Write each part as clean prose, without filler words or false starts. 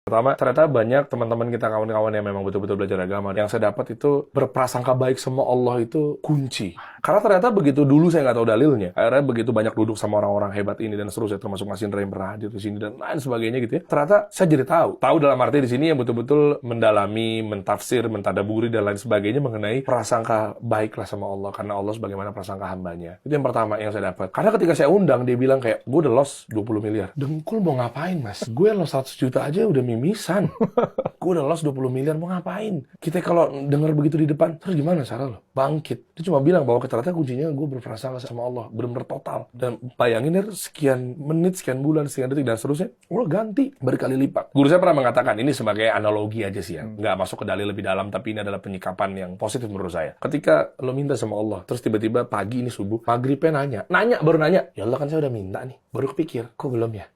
Pertama, ternyata banyak teman-teman kita, kawan-kawan yang memang betul-betul belajar agama. Yang saya dapat itu berprasangka baik sama Allah itu kunci. Karena ternyata begitu dulu saya nggak tahu dalilnya. Akhirnya begitu banyak duduk sama orang-orang hebat ini dan seterusnya, termasuk Mas Indra yang pernah hadir di sini dan lain sebagainya gitu ya. Ternyata saya jadi tahu. Tahu dalam arti di sini yang betul-betul mendalami, mentafsir, mentadaburi dan lain sebagainya mengenai prasangka baiklah sama Allah. Karena Allah sebagaimana prasangka hambanya. Itu yang pertama yang saya dapat. Karena ketika saya undang, dia bilang kayak, gue udah lost 20 miliar. Dengkul mau ngapain mas? Gue lost 100 juta aja udah mimisan. Gue udah lost 20 miliar, mau ngapain? Kita kalau dengar begitu di depan, terus gimana cara lo? Bangkit. Dia cuma bilang bahwa ternyata kuncinya gue berprasangka sama Allah, benar-benar total. Dan bayangin ya, sekian menit, sekian bulan, sekian detik, dan seterusnya, Allah ganti berkali lipat. Guru saya pernah mengatakan, ini sebagai analogi aja sih ya, nggak masuk ke dalil lebih dalam, tapi ini adalah penyikapan yang positif menurut saya. Ketika lo minta sama Allah, terus tiba-tiba pagi ini subuh, maghribnya baru nanya, ya Allah kan saya udah minta nih, baru kepikir, kok belum ya?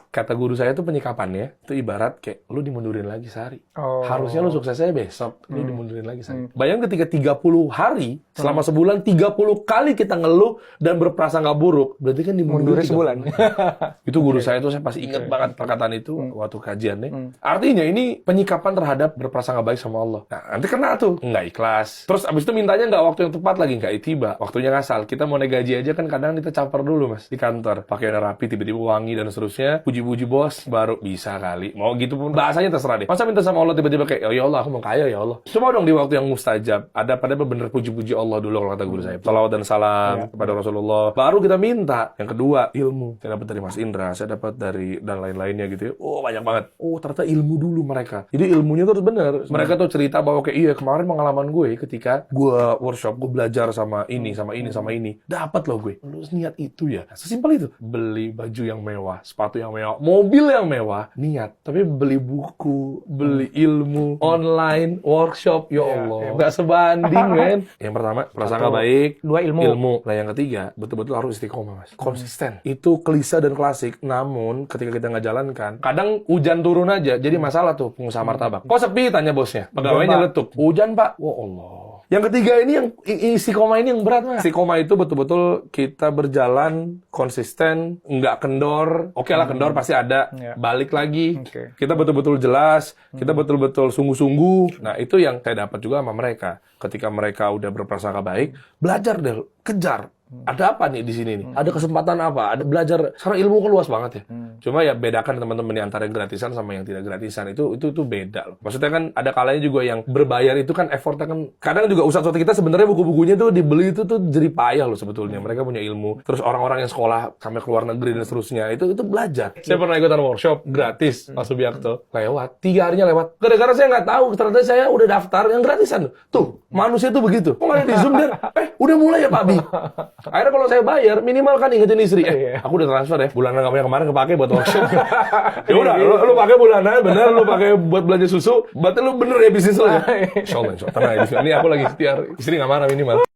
Kata guru saya tuh penyikapannya, itu ibarat kayak, lu dimundurin lagi sehari. Harusnya lu suksesnya besok, lu dimundurin lagi sehari. Bayangin ketika 30 hari, selama sebulan, 30 kali kita ngeluh dan berprasangka buruk, berarti kan dimundurin sebulan. Itu guru saya tuh, saya pasti ingat banget perkataan itu waktu kajiannya. Artinya ini penyikapan terhadap berprasangka baik sama Allah. Nah, nanti kena tuh, nggak ikhlas. Terus abis itu mintanya nggak waktu yang tepat lagi, nggak tiba. Waktunya ngasal. Kita mau naik gaji aja kan kadang kita caper dulu mas, di kantor. Pakaian rapi, tiba-tiba wangi dan seterusnya. Puji-puji bos, baru bisa kali. Mau gitu pun bahasanya terserah deh. Masa minta sama Allah tiba-tiba kayak, ya Allah aku mau kaya ya Allah. Coba dong di waktu yang mustajab. Ada pada bener puji-puji Allah dulu kalau kata guru saya. Salawat dan salam kepada Rasulullah. Baru kita minta. Yang kedua, ilmu. Saya dapat dari Mas Indra, saya dapat dari dan lain-lainnya gitu ya. Oh banyak banget. Oh ternyata ilmu dulu mereka. Jadi ilmunya tuh harus bener. Mereka tuh cerita bahwa kayak, iya kemarin pengalaman gue ketika gue workshop, gue belajar sama ini, sama ini. Dapat loh gue. Lu niat itu ya. Sesimpel itu. Beli baju yang mewah, sepatu yang mewah, mobil yang mewah, niat. Tapi beli buku, beli ilmu, online, workshop, ya Allah. Nggak sebanding, men. Yang pertama, prasangka baik. Dua, ilmu. Nah, yang ketiga, betul-betul harus istiqomah, mas. Konsisten. Itu klise dan klasik. Namun, ketika kita nggak jalankan, kadang hujan turun aja. Jadi masalah tuh pengusaha martabak. Kok sepi? Tanya bosnya. Pegawainya letup. Hujan, Pak. Wah, Allah. Yang ketiga ini yang istiqomah ini yang berat, mas. Istiqomah itu betul-betul kita berjalan konsisten, nggak kendor. Oke lah, kendor pasti ada. Balik lagi. Kita betul-betul jelas, kita betul-betul sungguh-sungguh. Nah, itu yang saya dapat juga sama mereka. Ketika mereka udah berprasangka baik, belajar deh, kejar. Ada apa nih di sini nih? Ada kesempatan apa? Ada belajar. Sekarang ilmu kan luas banget ya. Cuma ya bedakan teman-teman yang antara yang gratisan sama yang tidak gratisan itu beda loh. Maksudnya kan ada kalanya juga yang berbayar itu kan effortnya kan kadang juga ustadz kita sebenarnya buku-bukunya tuh dibeli itu tuh jerih payah loh sebetulnya. Mereka punya ilmu. Terus orang-orang yang sekolah sampai ke luar negeri dan seterusnya itu belajar. Saya pernah ikutan workshop gratis Mas Subiakto. Lewat 3 harinya lewat. Gara-gara saya nggak tahu ternyata saya udah daftar yang gratisan. Tuh manusia tuh begitu. Kok nggak ada di Zoom dia? Udah mulai ya Pak Bi. Akhirnya kalau saya bayar, minimal kan ingetin istri. Aku udah transfer ya. Bulanan kamu yang kemarin kepake buat workshop. Ya udah, lu pakai bulanan, bener lu pakai buat belanja susu. Berarti lu bener ya bisnis lo ya. Insyaallah. Tenang ya. Ini aku lagi ikhtiar. Istri nggak marah minimal.